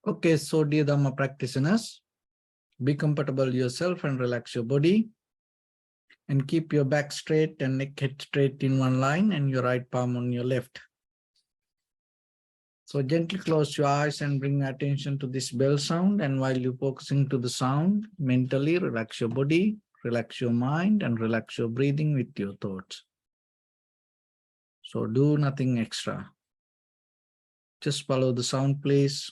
Okay, so dear Dharma practitioners, be comfortable yourself and relax your body. And keep your back straight and neck head straight in one line and your right palm on your left. So gently close your eyes and bring attention to this bell sound. And while you're focusing to the sound, mentally relax your body, relax your mind, and relax your breathing with your thoughts. So do nothing extra. Just follow the sound, please.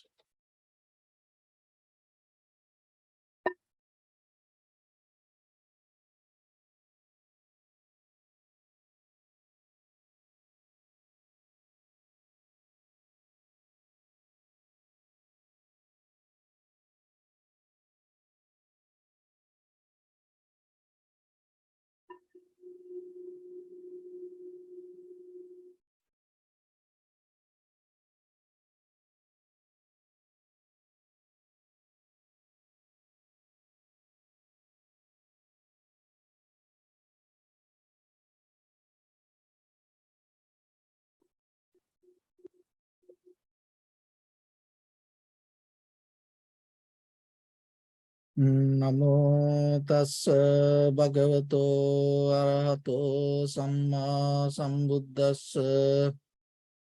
Namo tassa bhagavato arahato samma sambuddhassa.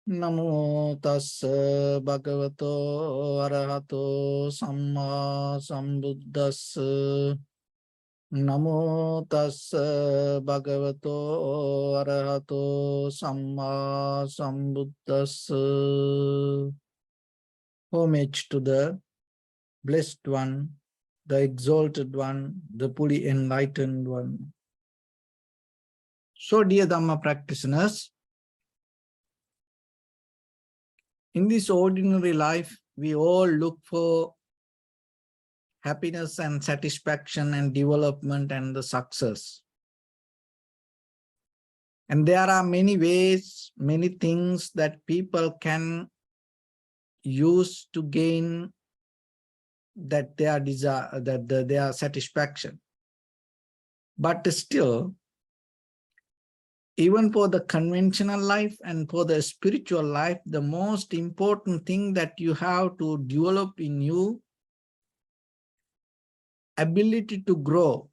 Namo tassa bhagavato arahato samma sambuddhassa. Namo tassa bhagavato arahato samma sambuddhassa. Homage to the Blessed One, the Exalted One, the fully enlightened One. So, dear Dhamma practitioners, in this ordinary life, we all look for happiness and satisfaction and development and the success. And there are many ways, many things that people can use to gain that their desire, their satisfaction. But still, even for the conventional life and for the spiritual life, the most important thing that you have to develop in you, ability to grow.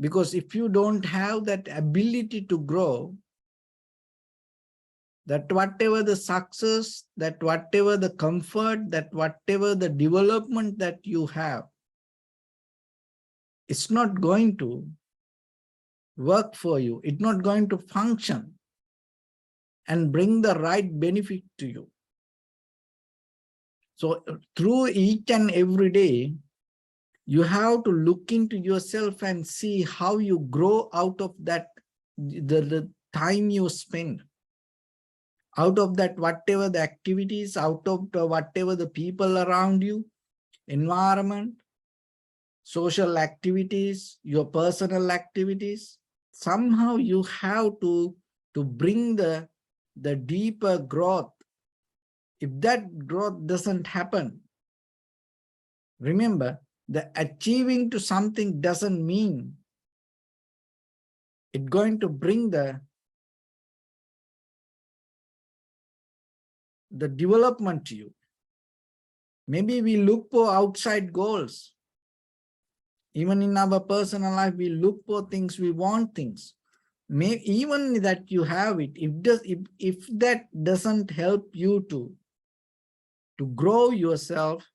Because if you don't have that ability to grow, that whatever the success, that whatever the comfort, that whatever the development that you have, it's not going to work for you. It's not going to function and bring the right benefit to you. So through each and every day, you have to look into yourself and see how you grow out of that, the time you spend. Out of that, whatever the activities, out of whatever the people around you, environment, social activities, your personal activities, somehow you have to bring the deeper growth. If that growth doesn't happen, remember, the achieving to something doesn't mean it's going to bring the development to you. Maybe we look for outside goals. Even in our personal life, we look for things, we want things. Even that you have it, if that doesn't help you to grow yourself,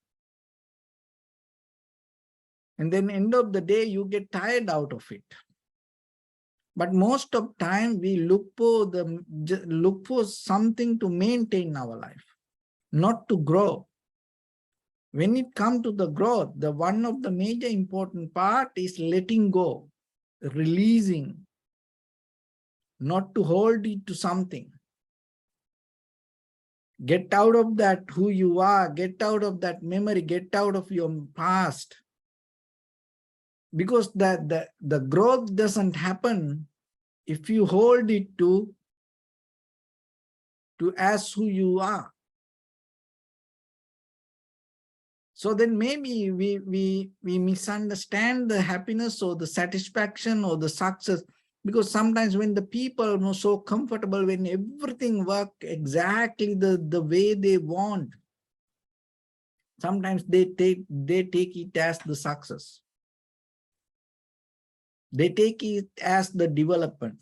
and then end of the day, you get tired out of it. But most of time we look for something to maintain our life, not to grow. When it comes to the growth, the one of the major important part is letting go, releasing, not to hold it to something. Get out of that who you are, get out of that memory, get out of your past. Because the growth doesn't happen if you hold it to as who you are. So then maybe we misunderstand the happiness or the satisfaction or the success, because sometimes when the people are so comfortable, when everything works exactly the way they want, Sometimes they take it as the success. They take it as the development.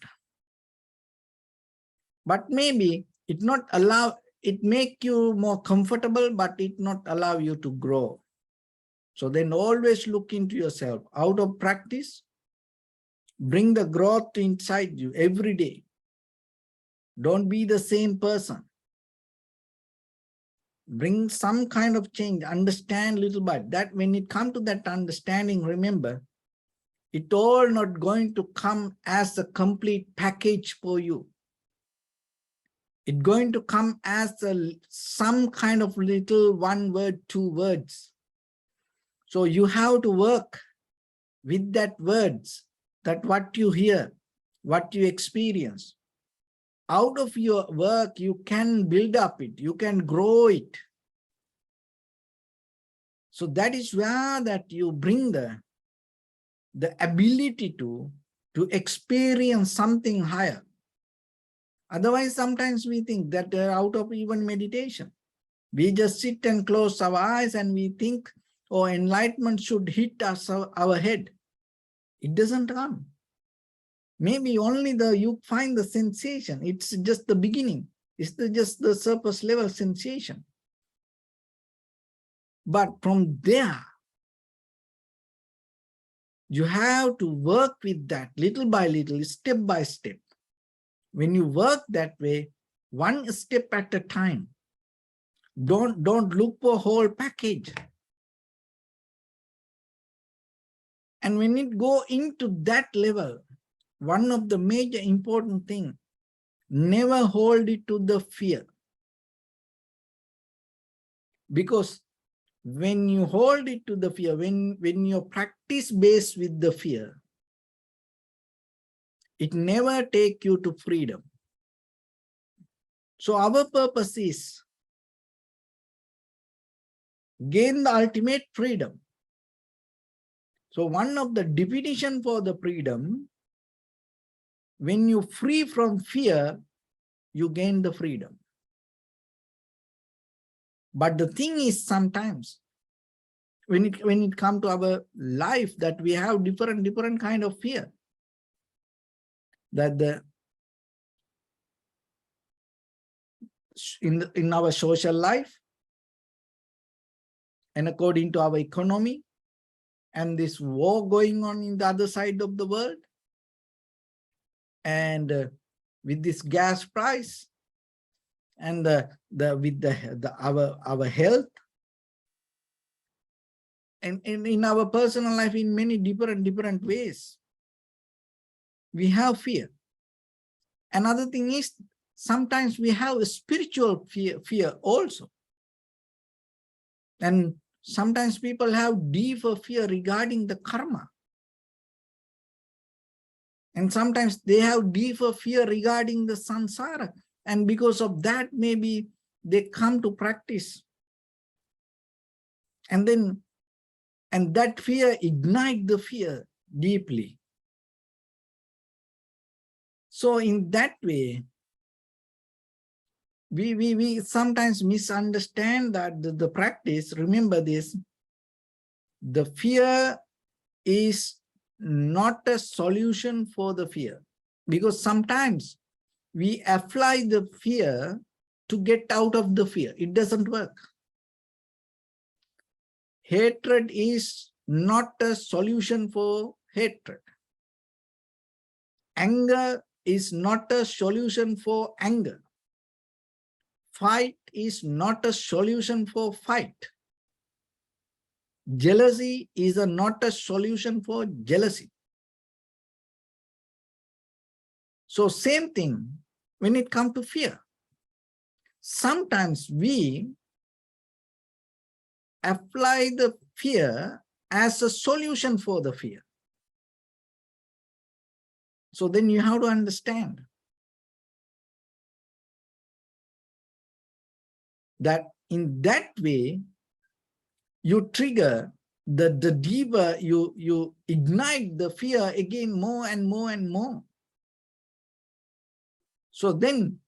But maybe it make you more comfortable, but it not allow you to grow. So then always look into yourself. Out of practice, bring the growth inside you every day. Don't be the same person. Bring some kind of change, understand little bit. That when it comes to that understanding, remember, it all not going to come as a complete package for you. It's going to come as some kind of little 1 word, 2 words. So you have to work with that words, that what you hear, what you experience. Out of your work, you can build up it, you can grow it. So that is where that you bring the ability to experience something higher. Otherwise, sometimes we think that out of even meditation, we just sit and close our eyes and we think, oh, enlightenment should hit us, our head. It doesn't come. Maybe only you find the sensation. It's just the beginning. It's just the surface level sensation. But from there, you have to work with that little by little, step by step. When you work that way, 1 step at a time, don't look for a whole package. And when it go into that level, one of the major important thing, never hold it to the fear. Because when you hold it to the fear, when you practice based with the fear, it never take you to freedom. So our purpose is gain the ultimate freedom. So one of the definition for the freedom, when you free from fear, you gain the freedom. But the thing is, sometimes when it comes to our life, that we have different kind of fear. That in our social life, and according to our economy, and this war going on in the other side of the world, and with this gas price, and with our health, and in our personal life, in many different ways, we have fear. Another thing is, sometimes we have a spiritual fear also. And sometimes people have deeper fear regarding the karma. And sometimes they have deeper fear regarding the samsara. And because of that, maybe they come to practice. And that fear ignite the fear deeply. So in that way, we sometimes misunderstand that the practice. Remember this, the fear is not a solution for the fear, because sometimes we apply the fear to get out of the fear. It doesn't work. Hatred is not a solution for hatred. Anger is not a solution for anger. Fight is not a solution for fight. Jealousy is not a solution for jealousy. So same thing when it comes to fear. Sometimes we apply the fear as a solution for the fear. So then you have to understand that in that way, you trigger the deeper, you ignite the fear again more and more and more. So then,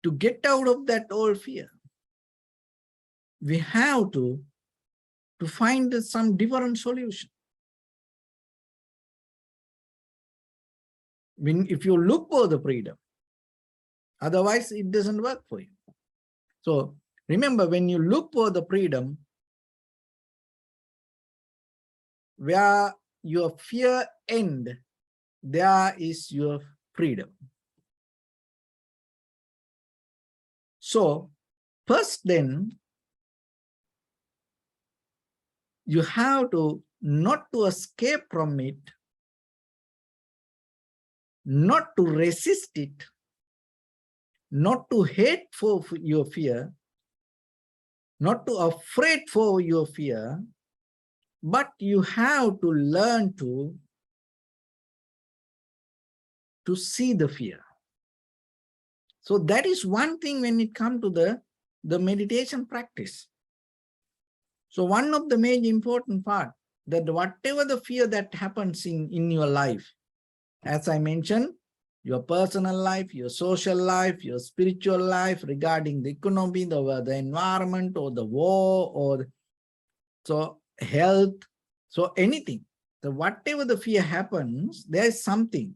to get out of that old fear, we have to find some different solution. If you look for the freedom, otherwise it doesn't work for you. So remember, when you look for the freedom, where your fear ends, there is your freedom. So first then, you have to not to escape from it, not to resist it, not to hate for your fear, not to afraid for your fear, but you have to learn to see the fear. So that is one thing when it comes to the meditation practice. So one of the major important part, that whatever the fear that happens in your life, as I mentioned, your personal life, your social life, your spiritual life, regarding the economy, the environment, or the war, or so health, so anything. So whatever the fear happens, there is something.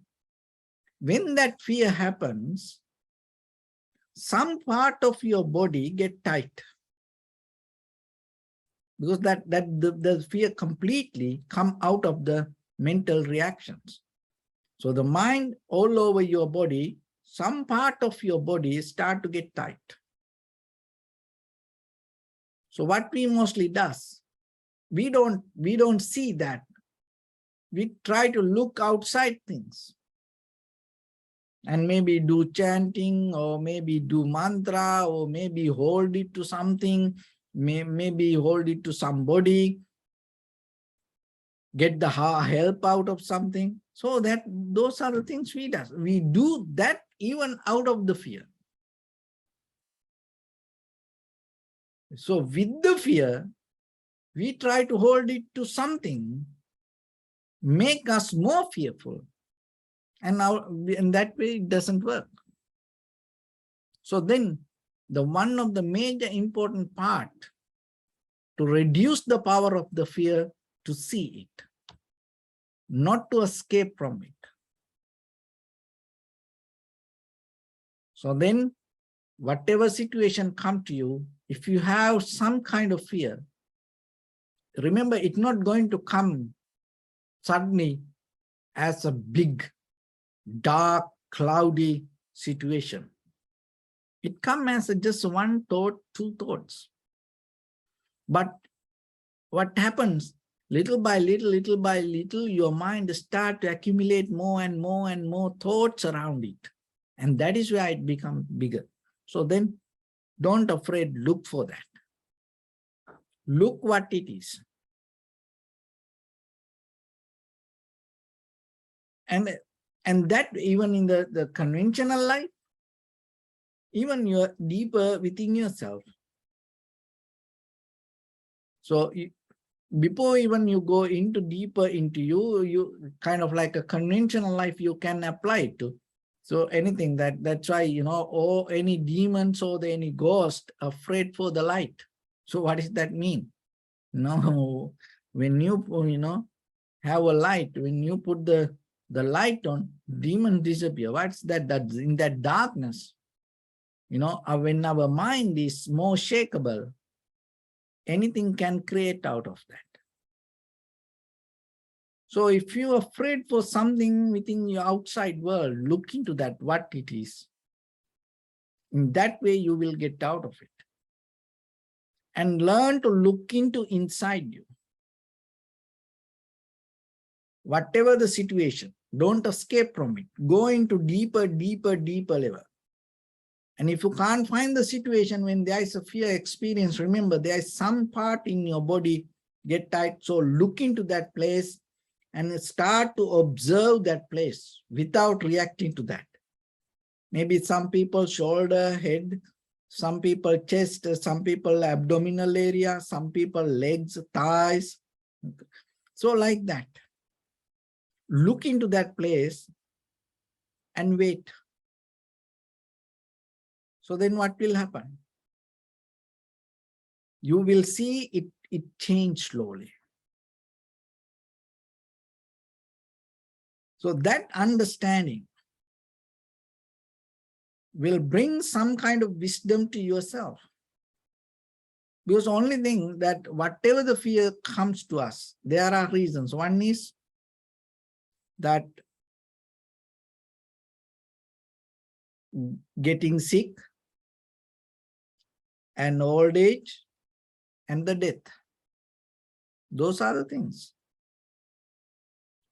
When that fear happens, some part of your body get tight, because the fear completely come out of the mental reactions. So the mind all over your body, some part of your body start to get tight. So what we mostly does, we don't see that. We try to look outside things and maybe do chanting, or maybe do mantra, or maybe hold it to something, maybe hold it to somebody, get the help out of something. So that those are the things we do. We do that even out of the fear. So with the fear, we try to hold it to something, make us more fearful. And now in that way, it doesn't work. So then the one of the major important part to reduce the power of the fear, to see it, not to escape from it. So then whatever situation come to you, if you have some kind of fear, remember, it's not going to come suddenly as a big, dark, cloudy situation. It comes as just one thought, two thoughts. But what happens, little by little, your mind starts to accumulate more and more thoughts around it. And that is why it becomes bigger. So then don't afraid, look for that. Look what it is. And that even in the conventional life, even you're deeper within yourself. So before even you go into deeper into you kind of like a conventional life, you can apply it to. So anything that's why, or any demons or any ghost afraid for the light. So what does that mean? No, when you have a light, when you put the light on, demons disappear. What's that? That's in that darkness. When our mind is more shakeable, anything can create out of that. So if you're afraid for something within your outside world, look into that, what it is. In that way, you will get out of it. And learn to look into inside you. Whatever the situation, don't escape from it. Go into deeper level. And if you can't find the situation when there is a fear experience, remember there is some part in your body get tight. So look into that place and start to observe that place without reacting to that. Maybe some people shoulder, head, some people chest, some people abdominal area, some people legs, thighs. So like that. Look into that place and wait. So then what will happen? you will see it change slowly. So that understanding will bring some kind of wisdom to yourself. Because only thing that whatever the fear comes to us, there are reasons. One is that getting sick and old age and the death. Those are the things.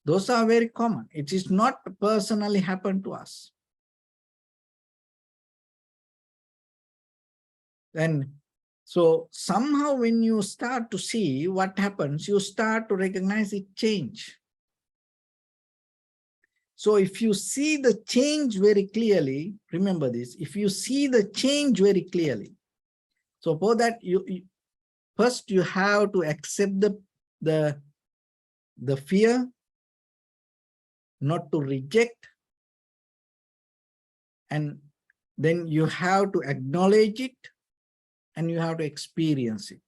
Those are very common. It is not personally happened to us. And so somehow when you start to see what happens, you start to recognize it change. So if you see the change very clearly, remember this, if you see the change very clearly, so for that first you have to accept the fear, not to reject, and then you have to acknowledge it and you have to experience it.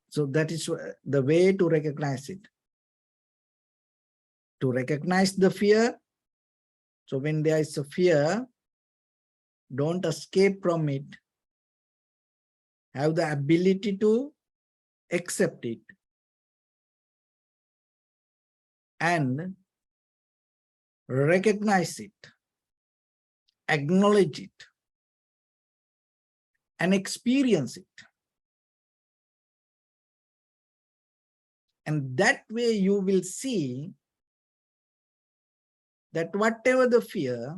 So that is the way to recognize it. To recognize the fear. So when there is a fear, don't escape from it. Have the ability to accept it and recognize it, acknowledge it, and experience it. And that way you will see that whatever the fear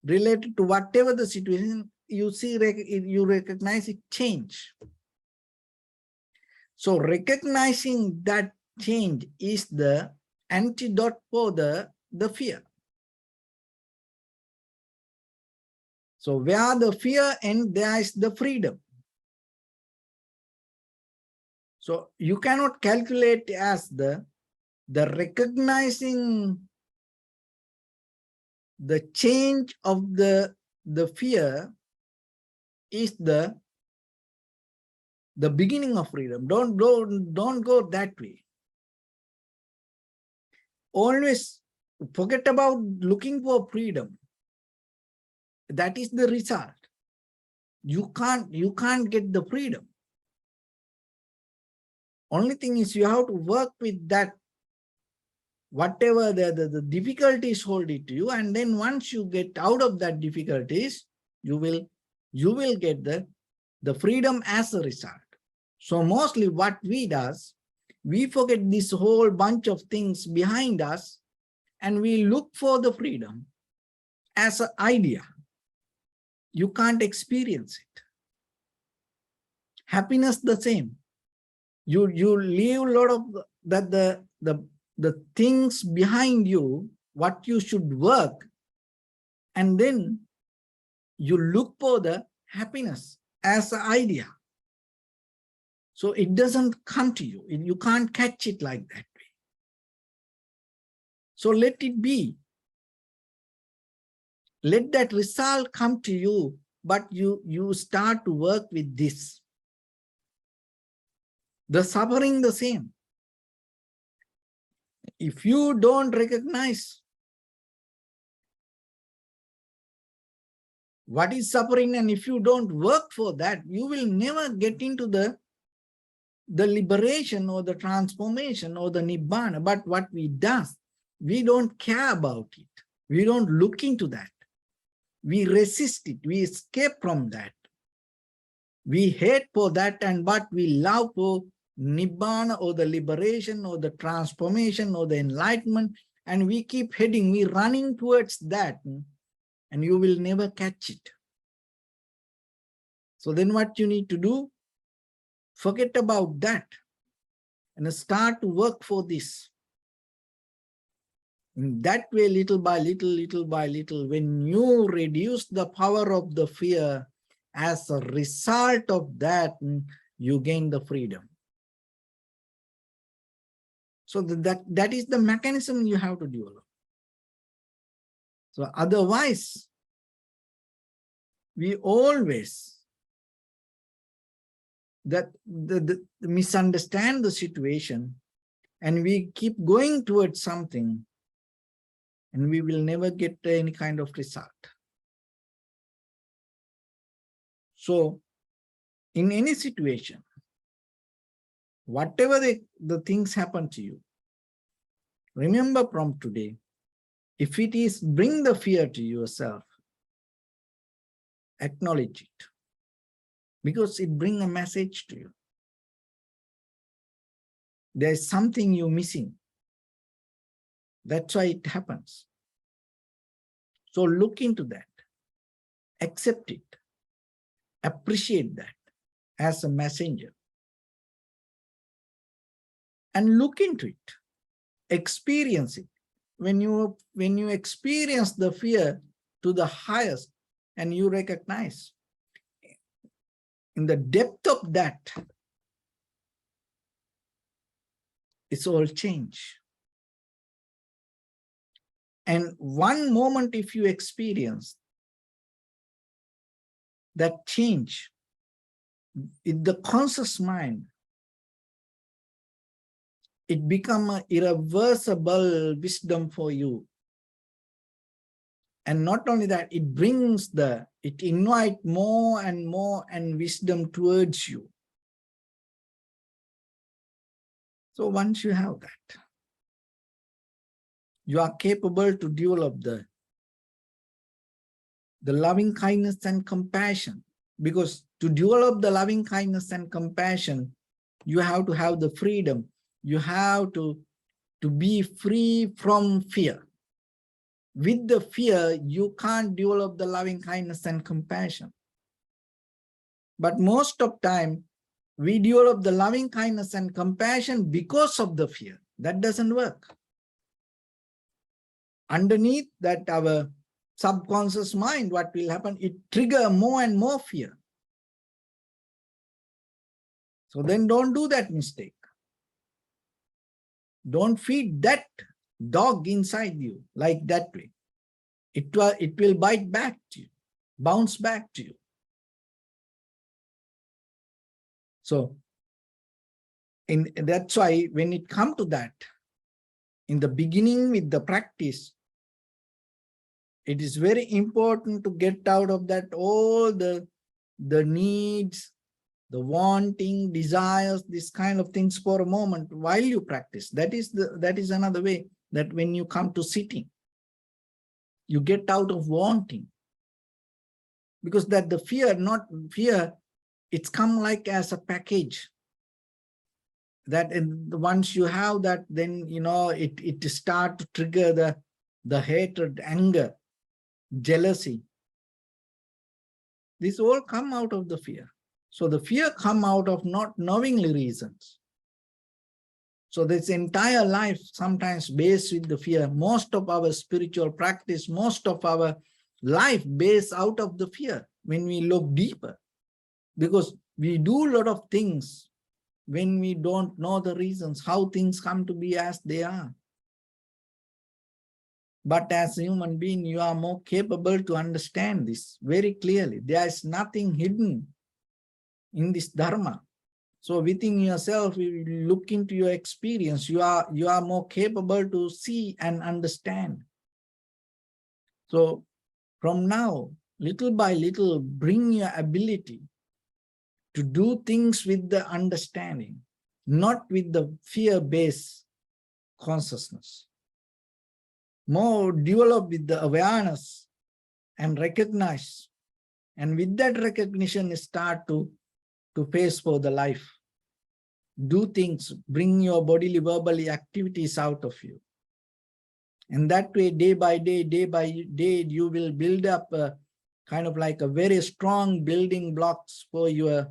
related to whatever the situation, you see, you recognize it change. So recognizing that change is the antidote for the fear. So where the fear ends, there is the freedom. So you cannot calculate as the recognizing the change of the fear is the beginning of freedom. Don't go that way. Always forget about looking for freedom. That is the result. You can't get the freedom. Only thing is you have to work with that, whatever the difficulties hold it to you, and then once you get out of that difficulties, you will get the freedom as a result. So mostly what we does, we forget this whole bunch of things behind us and we look for the freedom as an idea. You can't experience it. Happiness the same. You leave a lot of the things behind you, what you should work, and then you look for the happiness as an idea. So it doesn't come to you. You can't catch it like that way. So let it be. Let that result come to you, but you start to work with this. The suffering the same. If you don't recognize what is suffering, and if you don't work for that, you will never get into the liberation or the transformation or the nibbana. But what we do, we don't care about it. We don't look into that. We resist it. We escape from that. We hate for that, and but we love for nibbana or the liberation or the transformation or the enlightenment, and we keep heading, we running towards that, and you will never catch it. So then what you need to do, forget about that and start to work for this. In that way, little by little, when you reduce the power of the fear, as a result of that, you gain the freedom. So that is the mechanism you have to develop. So otherwise, we always that the misunderstand the situation, and we keep going towards something, and we will never get any kind of result. So in any situation, whatever the things happen to you, remember from today, if it is bring the fear to yourself, acknowledge it, because it brings a message to you. There is something you're missing. That's why it happens. So look into that, accept it, appreciate that as a messenger, and look into it, experience it. When you experience the fear to the highest, and you recognize in the depth of that, it's all change. And one moment, if you experience that change in the conscious mind, it becomes an irreversible wisdom for you. And not only that, it brings it invites more and more and wisdom towards you. So once you have that, you are capable to develop the loving kindness and compassion. Because to develop the loving kindness and compassion, you have to have the freedom. You have to be free from fear. With the fear, you can't develop the loving kindness and compassion. But most of time, we develop the loving kindness and compassion because of the fear. That doesn't work. Underneath that, our subconscious mind, what will happen? It triggers more and more fear. So then don't do that mistake. Don't feed that dog inside you like that way. It will bite back to you, bounce back to you. So that's why when it comes to that, in the beginning with the practice, it is very important to get out of that all the needs, the wanting, desires, this kind of things for a moment while you practice. That is another way, that when you come to sitting, you get out of wanting. Because that the fear, it's come like as a package. That once you have that, then it start to trigger the hatred, anger, jealousy. This all come out of the fear. So the fear come out of not knowingly reasons. So this entire life sometimes based with the fear. Most of our spiritual practice, most of our life based out of the fear when we look deeper. Because we do a lot of things when we don't know the reasons, how things come to be as they are. But as a human being, you are more capable to understand this very clearly. There is nothing hidden in this Dharma. So within yourself, you look into your experience, you are more capable to see and understand. So from now, little by little, bring your ability to do things with the understanding, not with the fear-based consciousness. More develop with the awareness and recognize. And with that recognition, start to face for the life. Do things, bring your bodily, verbally activities out of you. And that way, day by day, you will build up a kind of like a very strong building blocks for your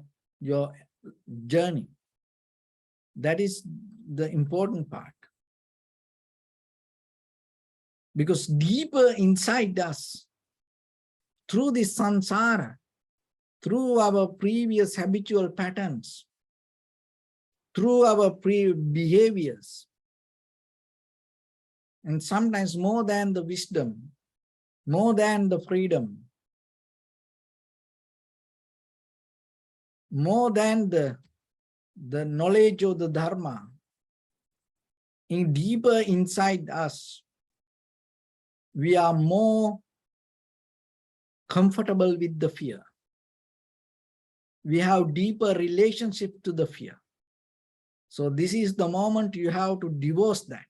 journey. That is the important part. Because deeper inside us, through this samsara, through our previous habitual patterns, through our behaviors, and sometimes more than the wisdom, more than the freedom, more than the the knowledge of the Dharma in deeper inside us, we are more comfortable with the fear. We have deeper relationship to the fear. So this is the moment you have to divorce that.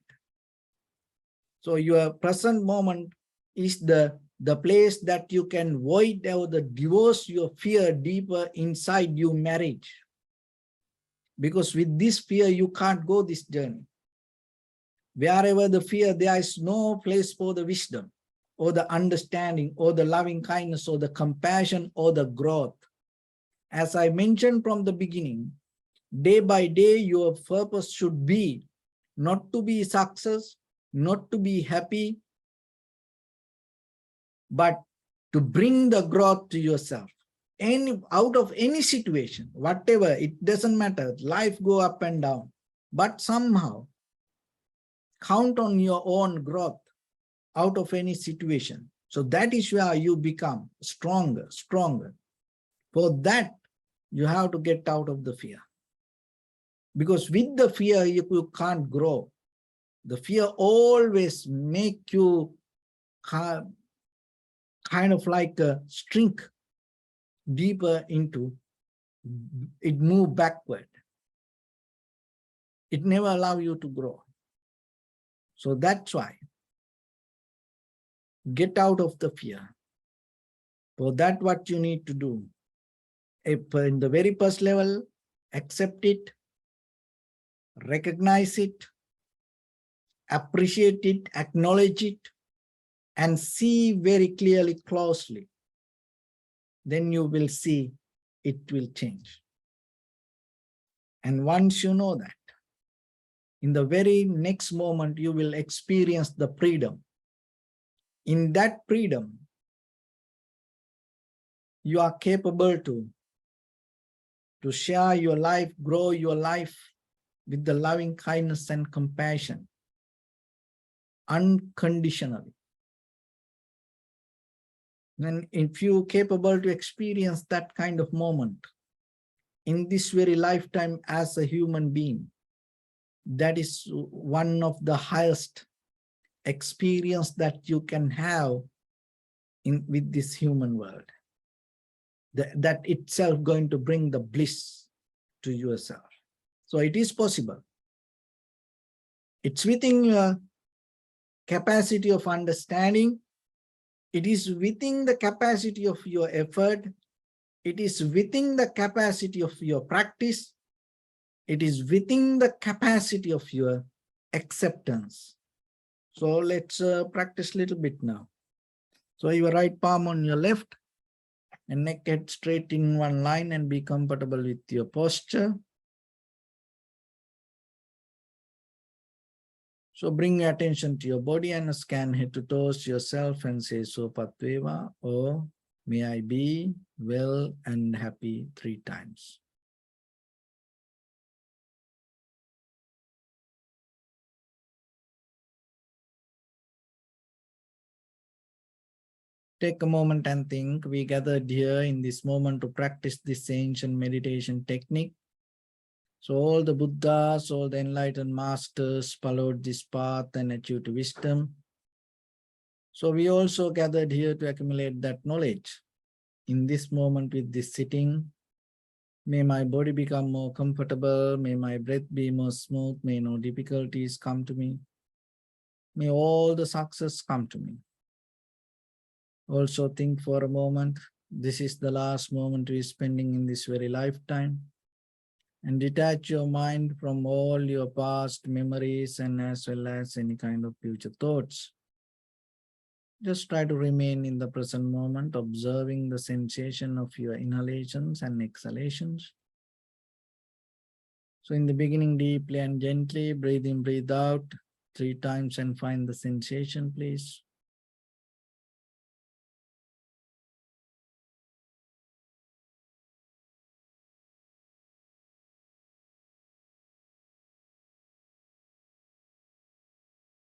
So your present moment is the place that you can void out the divorce your fear deeper inside your marriage. Because with this fear, you can't go this journey. Wherever the fear, there is no place for the wisdom or the understanding or the loving kindness or the compassion or the growth. As I mentioned from the beginning, day by day, your purpose should be not to be success, not to be happy, but to bring the growth to yourself. Out of any situation, whatever, it doesn't matter, life go up and down, but somehow count on your own growth out of any situation. So that is where you become stronger. For that, you have to get out of the fear. Because with the fear, you can't grow. The fear always make you kind of like shrink deeper into, it move backward. It never allow you to grow. So that's why, get out of the fear. For that, what you need to do, in the very first level, accept it, recognize it, appreciate it, acknowledge it, and see very clearly, closely. Then you will see it will change. And once you know that, in the very next moment, you will experience the freedom. In that freedom, you are capable to share your life, grow your life with the loving kindness and compassion, unconditionally. And if you're capable to experience that kind of moment in this very lifetime as a human being, that is one of the highest experience that you can have with this human world. That itself going to bring the bliss to yourself. So it is possible. It's within your capacity of understanding. It is within the capacity of your effort. It is within the capacity of your practice. It is within the capacity of your acceptance. So let's practice a little bit now. So your right palm on your left and neck head straight in one line, and be comfortable with your posture. So bring your attention to your body and scan head to toes yourself and say Sopatveva, or may I be well and happy 3 times. Take a moment and think. We gathered here in this moment to practice this ancient meditation technique. So all the Buddhas, all the enlightened masters followed this path and achieved wisdom. So we also gathered here to accumulate that knowledge. In this moment with this sitting, may my body become more comfortable, may my breath be more smooth, may no difficulties come to me, may all the success come to me. Also think for a moment, this is the last moment we are spending in this very lifetime, and detach your mind from all your past memories and as well as any kind of future thoughts. Just try to remain in the present moment, observing the sensation of your inhalations and exhalations. So in the beginning, deeply and gently, breathe in, breathe out 3 times and find the sensation, please.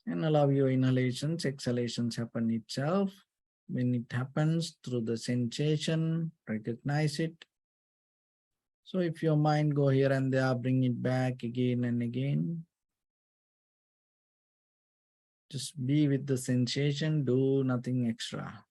And allow your inhalations, exhalations happen itself. When it happens through the sensation, recognize it. So if your mind go here and there, bring it back again and again. Just be with the sensation, do nothing extra.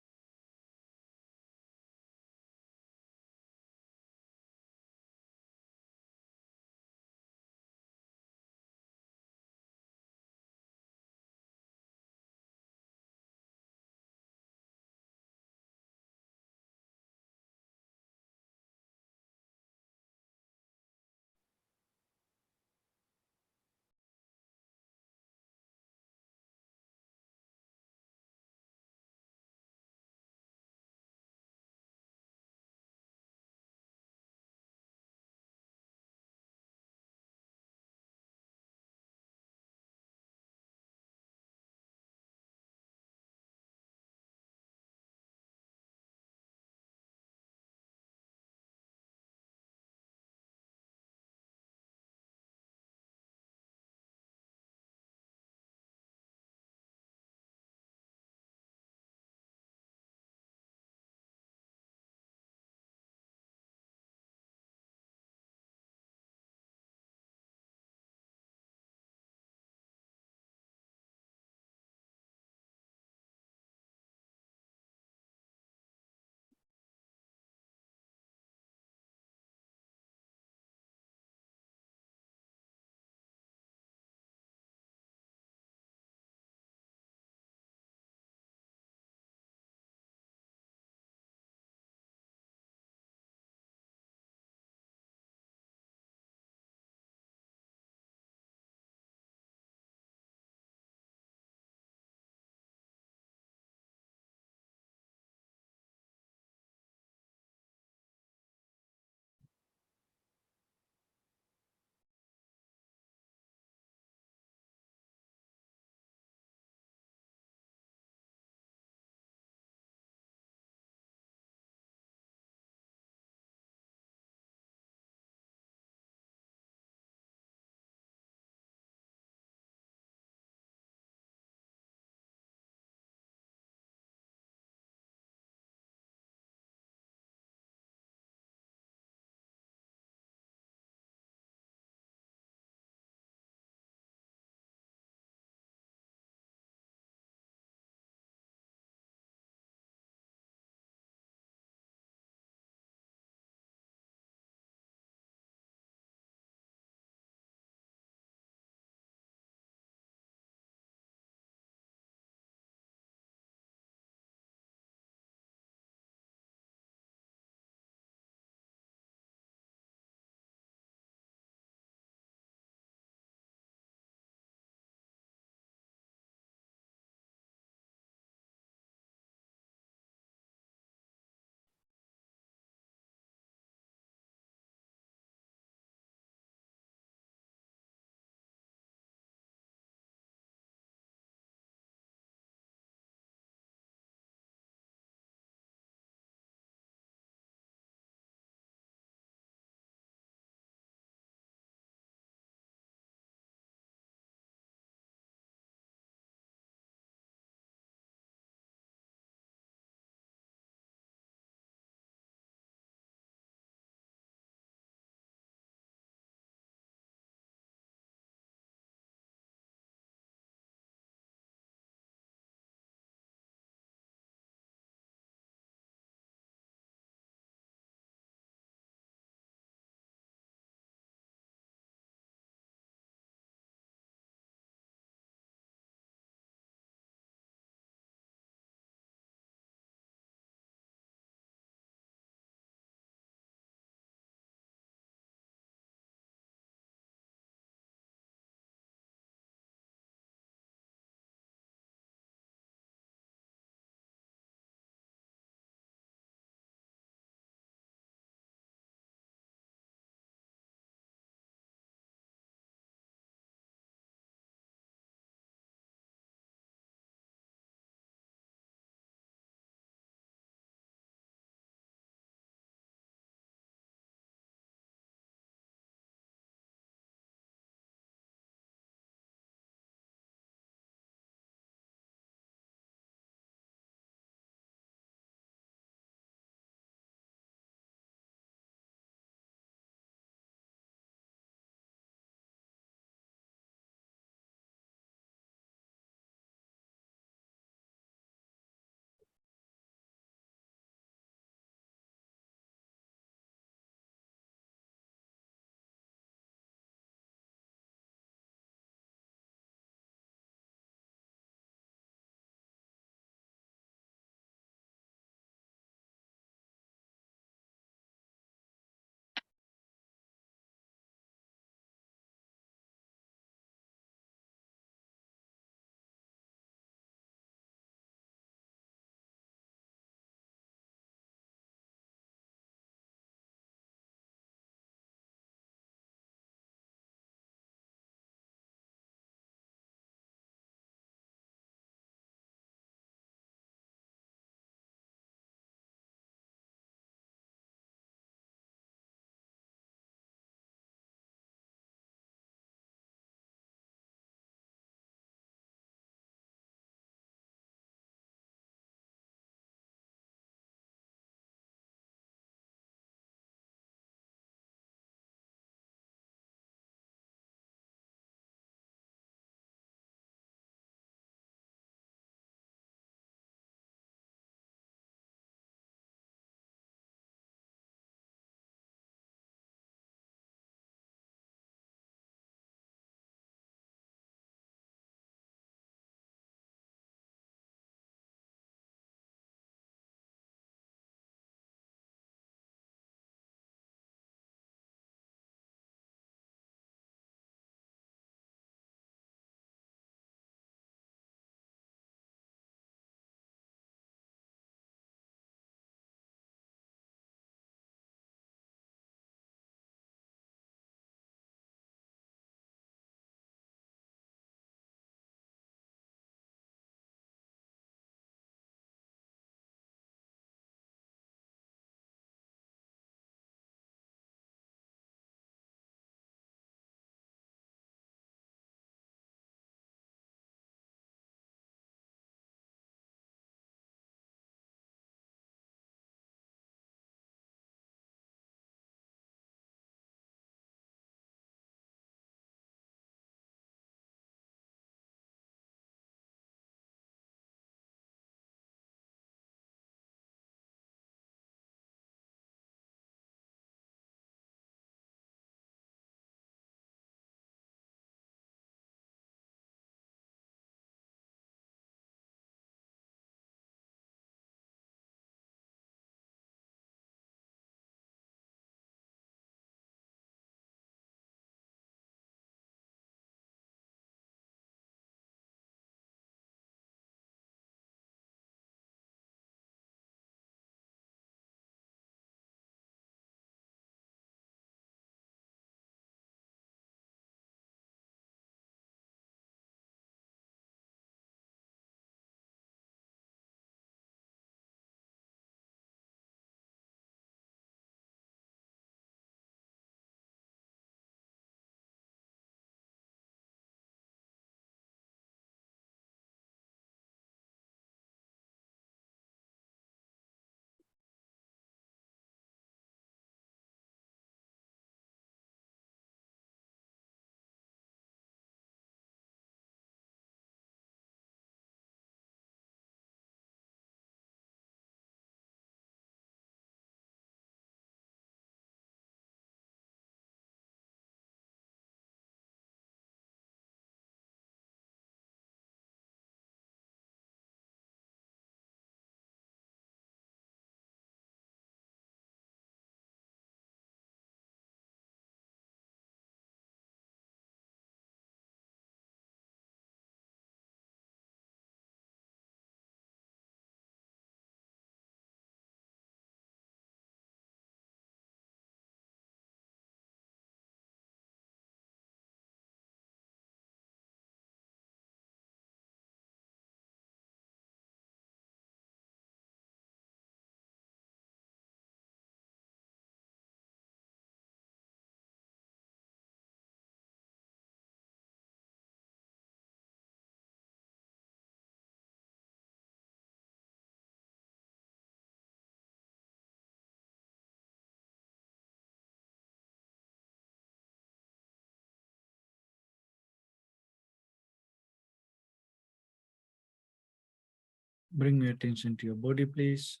Bring your attention to your body, please.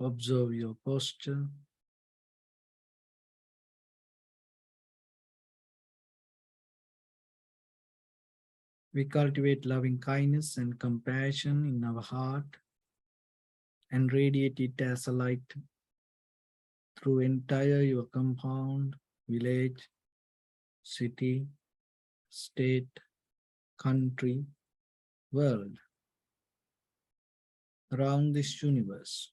Observe your posture. We cultivate loving kindness and compassion in our heart and radiate it as a light through entire your compound, village, city, state, country, world, around this universe.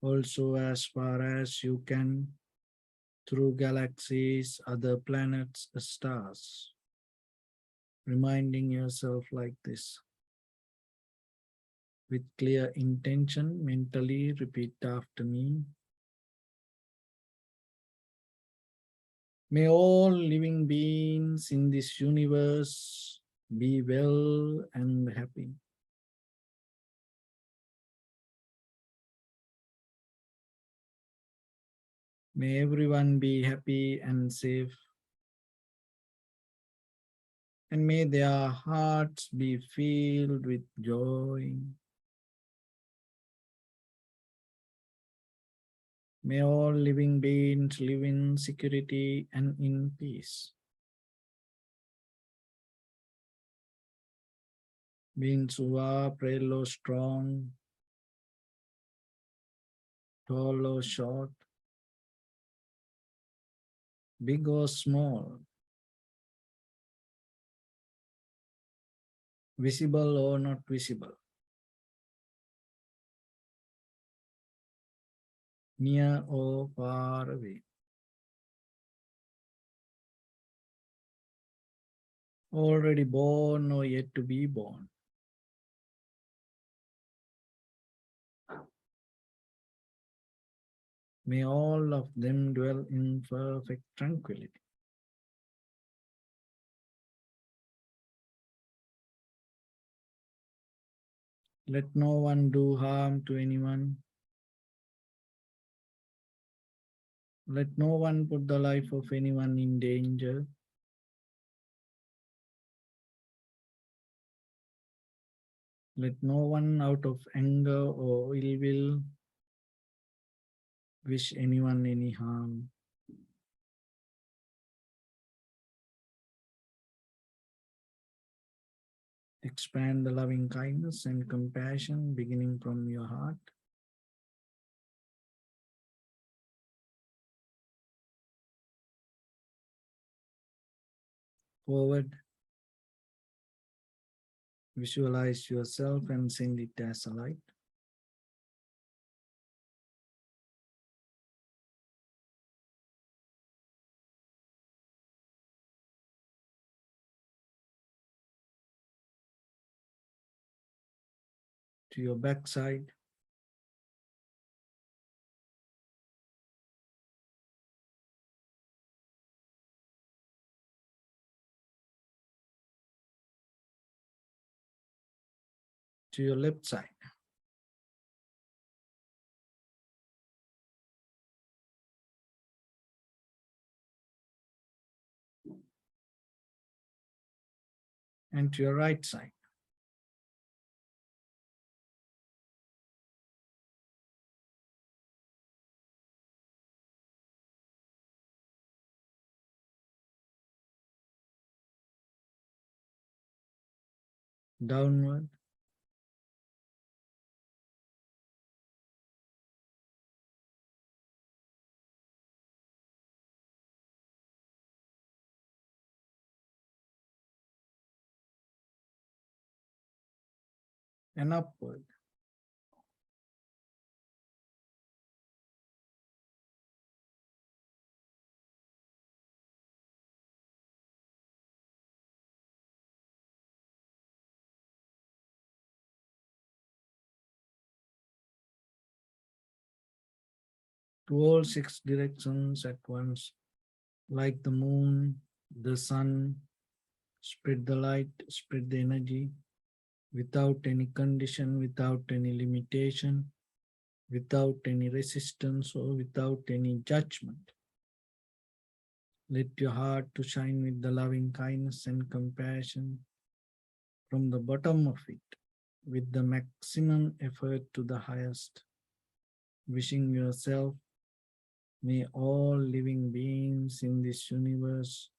Also as far as you can through galaxies, other planets, stars. Reminding yourself like this. With clear intention, mentally repeat after me. May all living beings in this universe be well and happy. May everyone be happy and safe. And may their hearts be filled with joy. May all living beings live in security and in peace. Beings who are frail or strong, tall or short, big or small, visible or not visible, near or far away, already born or yet to be born. May all of them dwell in perfect tranquility. Let no one do harm to anyone. Let no one put the life of anyone in danger. Let no one out of anger or ill will wish anyone any harm. Expand the loving kindness and compassion beginning from your heart. Forward. Visualize yourself and send it as a light. To your backside. To your left side. And to your right side. Downward. And upward. To all six directions at once, like the moon, the sun, spread the light, spread the energy, without any condition, without any limitation, without any resistance or without any judgment. Let your heart to shine with the loving kindness and compassion from the bottom of it with the maximum effort to the highest, wishing yourself, may all living beings in this universe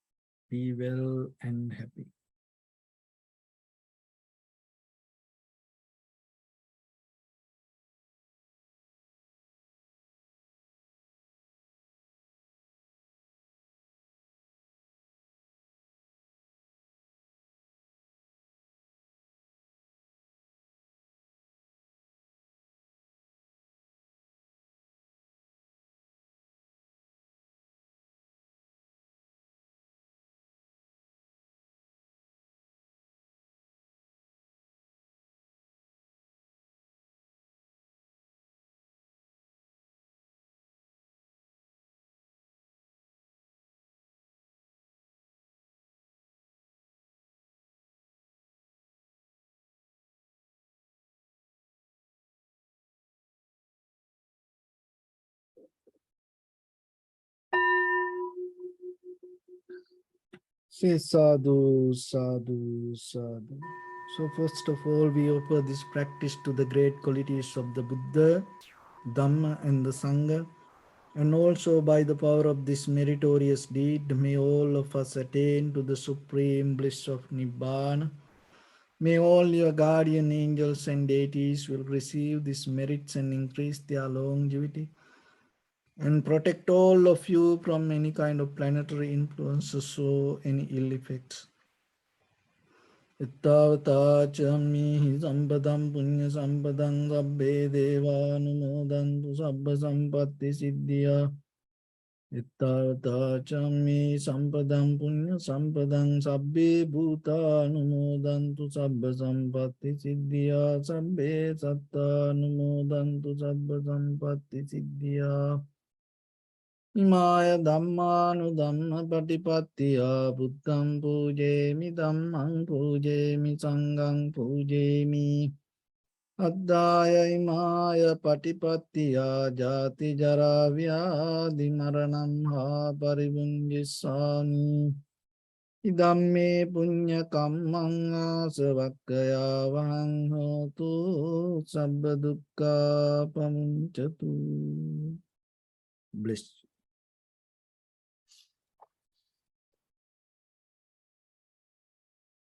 be well and happy. Say sadhu, sadhu, sadhu. So first of all, we offer this practice to the great qualities of the Buddha, Dhamma and the Sangha. And also by the power of this meritorious deed, may all of us attain to the supreme bliss of Nibbana. May all your guardian angels and deities will receive these merits and increase their longevity and protect all of you from any kind of planetary influences or any ill effects. Ittavata chami sampadam punya sampadam sabbe deva numodantu sabba sampatti siddhya. Ittavata chami sampadam punya sampadam sabbe bhuta numodantu sabba sampatti siddhya. Sabbe satta numodantu sabba sampatti siddhya. Imaya dhammanu dhamma patipattiya buddham pujemi dhammam pujemi sangham pujemi addaya imaya patipattiya jati jara vyadhi maranam ha paribunjissami idamme punya kammang asavakkaya vahang hotu sabba dukkha pamuncatu. Bliss.